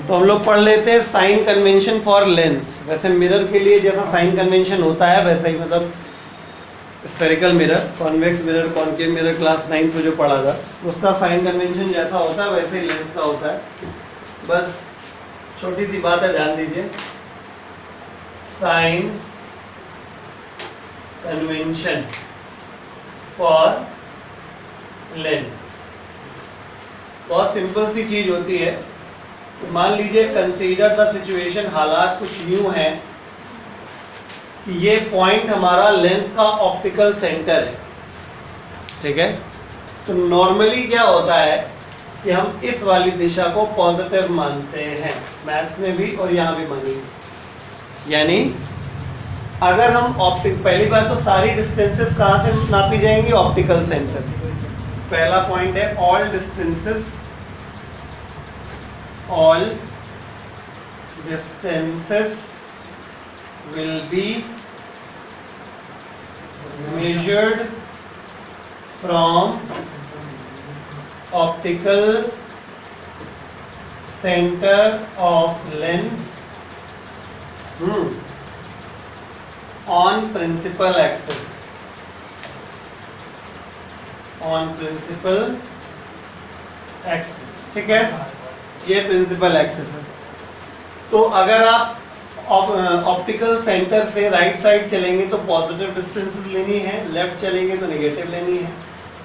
तो हम लोग पढ़ लेते हैं साइन कन्वेंशन फॉर लेंस। वैसे मिरर के लिए जैसा साइन कन्वेंशन होता है वैसा ही, मतलब spherical mirror, convex mirror, concave mirror class 9th में जो पढ़ा था उसका साइन कन्वेंशन जैसा होता है वैसे ही लेंस का होता है। बस छोटी सी बात है, ध्यान दीजिए। साइन कन्वेंशन फॉर लेंस बहुत सिंपल सी चीज होती है। मान लीजिए कंसीडर द सिचुएशन, हालात कुछ यूं है कि ये पॉइंट हमारा लेंस का ऑप्टिकल सेंटर है, ठीक है। तो नॉर्मली क्या होता है कि हम इस वाली दिशा को पॉजिटिव मानते हैं, मैथ्स में भी और यहाँ भी मानेंगे। यानी अगर हम पहली बात तो सारी डिस्टेंसेस कहाँ से नापी जाएंगी? ऑप्टिकल सेंटर से। पहला पॉइंट है all distances will be measured from optical center of lens on principal axis, ठीक है। ये प्रिंसिपल एक्सिस है। तो अगर आप ऑप्टिकल सेंटर से राइट साइड चलेंगे तो पॉजिटिव डिस्टेंसेस लेनी है, लेफ्ट चलेंगे तो नेगेटिव लेनी है।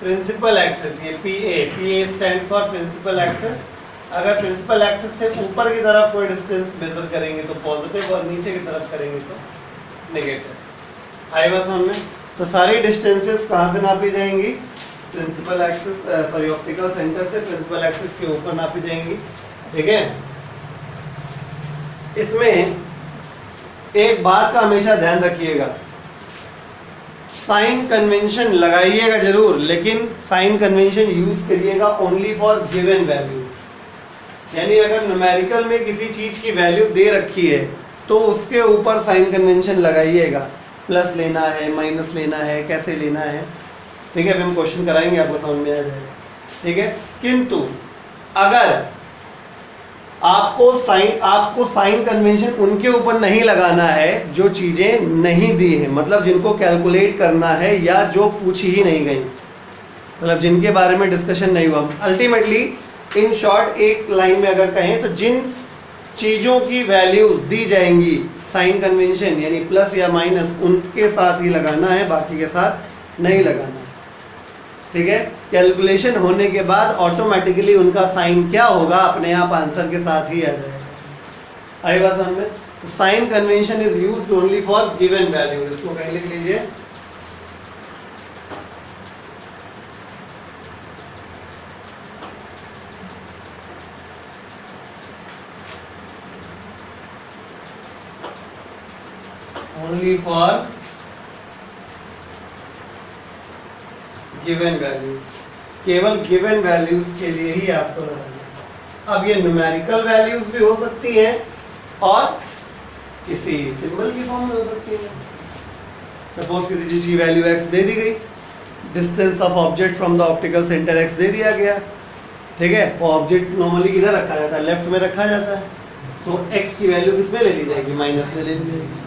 प्रिंसिपल एक्सिस ये PA stands for principal axis. अगर प्रिंसिपल एक्सिस से ऊपर की तरफ कोई डिस्टेंस मेजर करेंगे तो पॉजिटिव और नीचे की तरफ करेंगे तो नेगेटिव। आई बात समझ में? तो सारी डिस्टेंसेस कहाँ से नापी जाएंगी? Principal axis, sorry optical centre से प्रिंसिपल एक्सिस के ऊपर नापी जाएंगी, ठीक है। इसमें एक बात का हमेशा ध्यान रखिएगा, साइन कन्वेंशन लगाइएगा जरूर, लेकिन साइन कन्वेंशन यूज करिएगा ओनली फॉर गिवन वैल्यूज। यानी अगर न्यूमेरिकल में किसी चीज की वैल्यू दे रखी है तो उसके ऊपर साइन कन्वेंशन लगाइएगा। प्लस लेना है, माइनस लेना है, कैसे लेना है, ठीक है। अभी हम क्वेश्चन कराएंगे, आपको समझ में आ जाएगा, ठीक है। किंतु अगर आपको साइन कन्वेंशन उनके ऊपर नहीं लगाना है जो चीजें नहीं दी है, मतलब जिनको कैलकुलेट करना है या जो पूछी ही नहीं गई, मतलब जिनके बारे में डिस्कशन नहीं हुआ। अल्टीमेटली इन शॉर्ट एक लाइन में अगर कहें तो जिन चीजों की वैल्यूज दी जाएंगी साइन कन्वेंशन यानी प्लस या माइनस, उनके साथ ही लगाना है, बाकी के साथ नहीं लगाना है, ठीक है। कैलकुलेशन होने के बाद ऑटोमेटिकली उनका साइन क्या होगा, अपने आप आंसर के साथ ही आ जाएगा। आई बात समझ में? Sign convention is used only for given value. इसको कहीं लिख लीजिए, ओनली फॉर गिवन वैल्यूज। केवल गिवन वैल्यूज के लिए ही आपको लगाना है। अब ये न्यूमेरिकल वैल्यूज भी हो सकती हैं और किसी सिंबल की फॉर्म में हो सकती है। सपोज किसी चीज की वैल्यू x दे दी गई, distance of object from the optical centre x दे दिया गया, ठीक है। वो ऑब्जेक्ट नॉर्मली किधर रखा जाता है? लेफ्ट में रखा जाता है। तो x की वैल्यू किस में ले ली जाएगी? माइनस में ले ली जाएगी।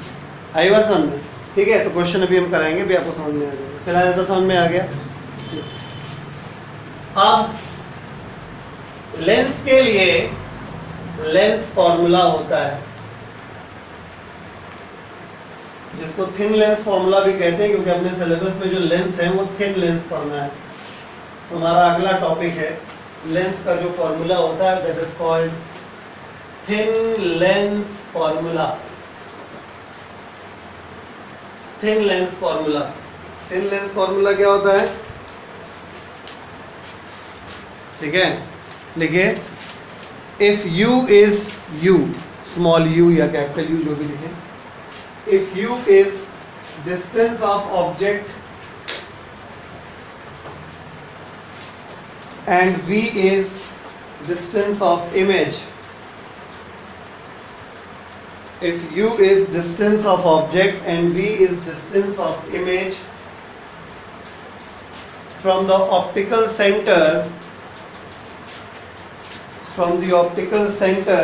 आई बात समझ में? ठीक है। तो क्वेश्चन अभी हम कराएंगे, भी आपको समझ में आ जाएगा। फिलहाल तो समझ में आ गया। अब लेंस के लिए लेंस फॉर्मूला होता है जिसको थिन लेंस फॉर्मूला भी कहते हैं, क्योंकि अपने सिलेबस में जो लेंस है वो थिन लेंस पढ़ना है। तो हमारा अगला टॉपिक है लेंस का जो फॉर्मूला होता है, that is called thin lens formula. Thin lens formula, thin lens formula क्या होता है? ठीक है, लिखिए, if u is u, small u या कैपिटल U जो भी लिखे, if u is distance of object and v is distance of image, if u is distance of object and v is distance of image from the optical center, from the optical center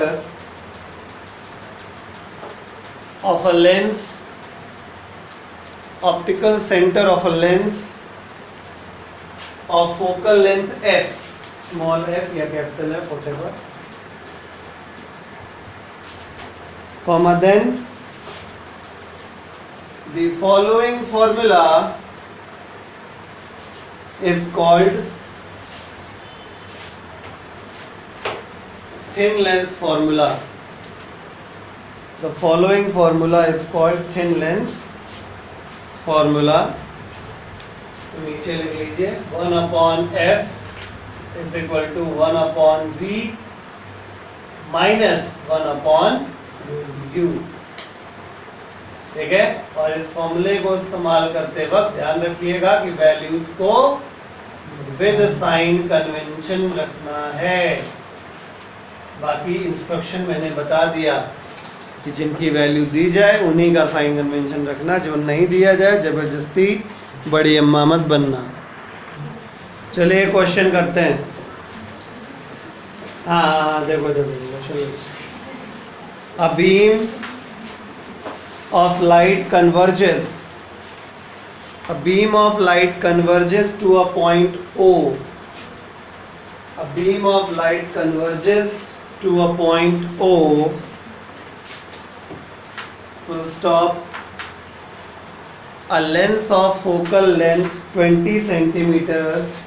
of a lens, optical center of a lens of focal length f, small f या capital F, whatever, comma, then the following formula is called thin lens formula. The following formula is called thin lens formula. तो नीचे लिख लीजिए 1/f is equal to 1/v minus 1/u. ठीक है, और इस फॉर्मूले को इस्तेमाल करते वक्त ध्यान रखिएगा कि वैल्यूज को विद साइन कन्वेंशन रखना है। बाकी इंस्ट्रक्शन मैंने बता दिया कि जिनकी वैल्यू दी जाए उन्हीं का साइन कन्वेंशन रखना, जो नहीं दिया जाए जबरदस्ती बड़ी अम्मा मत बनना। चलिए क्वेश्चन करते हैं। हाँ देखो देखो, a beam of light converges, a beam of light converges to a point O, a beam of light converges to a point O, full stop, a lens of focal length 20 centimeters,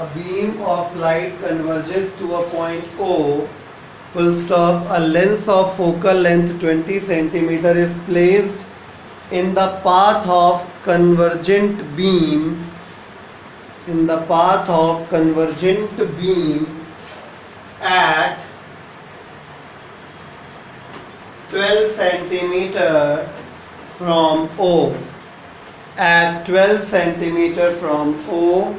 a beam of light converges to a point O, full stop, a lens of focal length 20 centimeter is placed in the path of convergent beam, in the path of convergent beam at 12 centimeter from O, at 12 centimeter from O,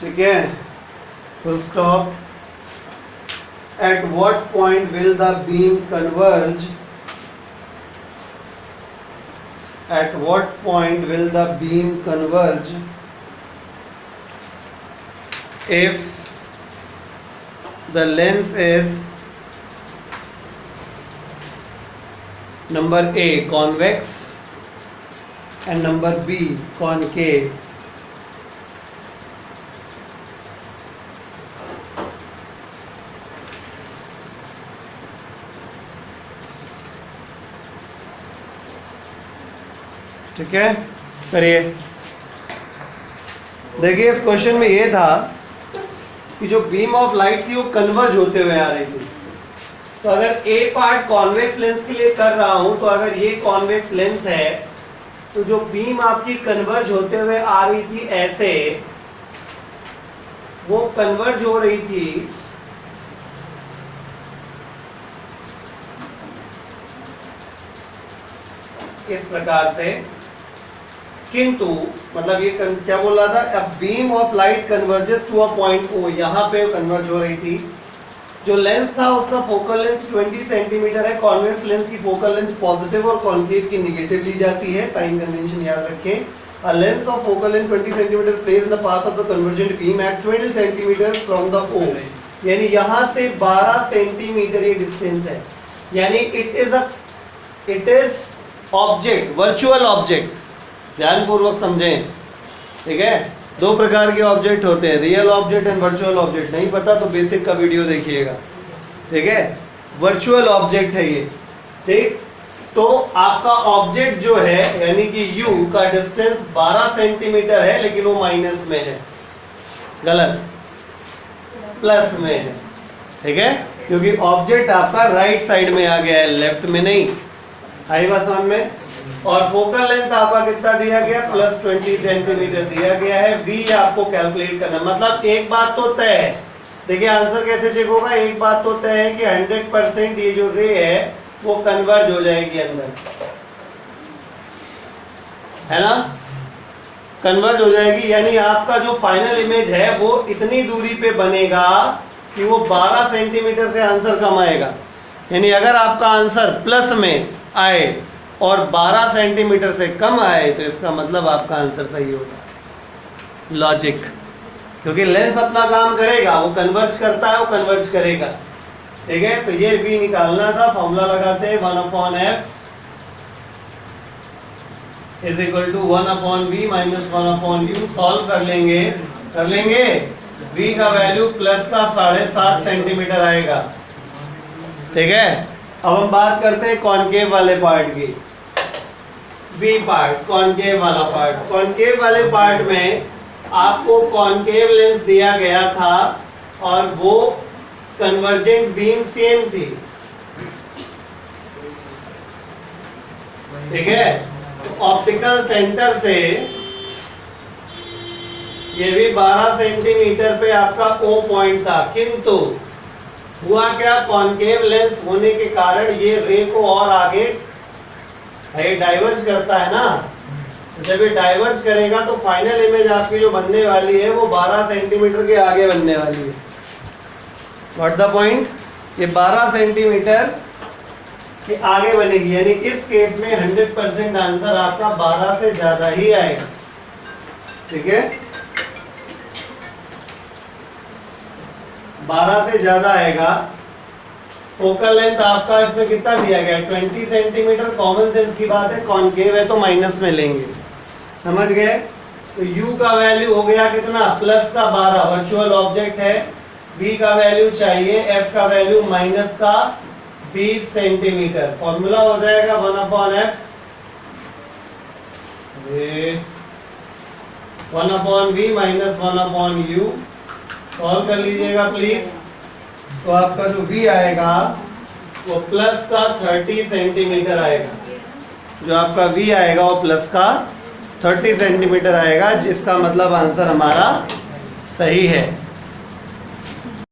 ठीक है, full stop. At what point will the beam converge? At what point will the beam converge? If the lens is number A convex and number B concave. ठीक है, करिए। देखिए इस question में ये था कि जो बीम ऑफ लाइट थी वो कन्वर्ज होते हुए आ रही थी। तो अगर ए पार्ट कॉन्वेक्स लेंस के लिए कर रहा हूं, तो अगर ये कॉन्वेक्स लेंस है तो जो बीम आपकी कन्वर्ज होते हुए आ रही थी ऐसे, वो कन्वर्ज हो रही थी इस प्रकार से, किंतु मतलब ये क्या बोल रहा था, अब beam of light converges to a point O, यहाँ पे कन्वर्ज हो रही थी। जो लेंस था उसका फोकल लेंथ 20 सेंटीमीटर है। कॉन्वेक्स लेंस की फोकल लेंथ पॉजिटिव और कॉन्केव की नेगेटिव ली जाती है, साइन कन्वेंशन याद रखें। A lens of focal length 20 centimetre place in the path of the convergent beam at 12 centimetre from the O, यानी यहाँ से 12 सेंटीमीटर ये डिस्टेंस है, यानी it is object, virtual object. ध्यानपूर्वक समझें, ठीक है। दो प्रकार के ऑब्जेक्ट होते हैं, real object and virtual object. नहीं पता तो बेसिक का वीडियो देखिएगा, ठीक है। वर्चुअल ऑब्जेक्ट है ये, ठीक। तो आपका ऑब्जेक्ट जो है यानी कि u का डिस्टेंस 12 सेंटीमीटर है, लेकिन वो माइनस में है, गलत, प्लस में है, ठीक है, क्योंकि ऑब्जेक्ट आपका राइट साइड में आ गया है, लेफ्ट में नहीं। आई बात समझ में। और फोकल लेंथ आपका कितना दिया गया, प्लस 20 सेंटीमीटर दिया गया है। v आपको कैलकुलेट करना, मतलब एक बात तो तय है। देखिए आंसर कैसे चेक होगा, एक बात तो तय है कि 100% ये जो रे है वो कन्वर्ज हो जाएगी अंदर, है ना, कन्वर्ज हो जाएगी। यानी आपका जो फाइनल इमेज है वो इतनी दूरी पे बनेगा कि वो 12 सेंटीमीटर से आंसर कम आएगा। यानी अगर आपका आंसर प्लस में आए और 12 सेंटीमीटर से कम आए तो इसका मतलब आपका आंसर सही होगा। लॉजिक, क्योंकि लेंस अपना काम करेगा, वो कन्वर्ज करता है, वो कन्वर्ज करेगा, ठीक है, तो ये v निकालना था, फॉर्मूला लगाते हैं 1/f is equal to 1/v minus 1/u। Solve कर लेंगे v का वैल्यू प्लस का 7.5 सेंटीमीटर आएगा। ठीक है, अब हम बात करते हैं कॉनकेव वाले पार्ट की। बी पार्ट, कॉनकेव वाला पार्ट। कॉनकेव वाले पार्ट में आपको कॉनकेव लेंस दिया गया था और वो कन्वर्जेंट बीम सेम थी। ठीक है, तो ऑप्टिकल सेंटर से ये भी 12 सेंटीमीटर पे आपका O पॉइंट था, किंतु हुआ क्या, कॉनकेव लेंस होने के कारण ये रे को और आगे डाइवर्ज करता है ना। तो जब ये डाइवर्ज करेगा तो फाइनल इमेज आपकी जो बनने वाली है वो 12 सेंटीमीटर के आगे बनने वाली है। व्हाट द पॉइंट, ये 12 सेंटीमीटर के आगे बनेगी, यानी इस केस में 100% आंसर आपका 12 से ज्यादा ही आएगा। ठीक है, 12 से ज्यादा आएगा। फोकल लेंथ आपका इसमें कितना दिया गया, 20 सेंटीमीटर। कॉमन सेंस की बात है, कॉनकेव है तो माइनस में लेंगे, समझ गए। तो u का वैल्यू हो गया कितना, प्लस का 12, वर्चुअल ऑब्जेक्ट है। v का वैल्यू चाहिए, f का वैल्यू माइनस का 20 सेंटीमीटर। फॉर्मूला हो जाएगा 1/f 1/v minus 1/u। Solve कर लीजिएगा प्लीज। तो आपका जो v आएगा वो प्लस का 30 सेंटीमीटर आएगा। जो आपका v आएगा वो प्लस का 30 सेंटीमीटर आएगा, जिसका मतलब आंसर हमारा सही है।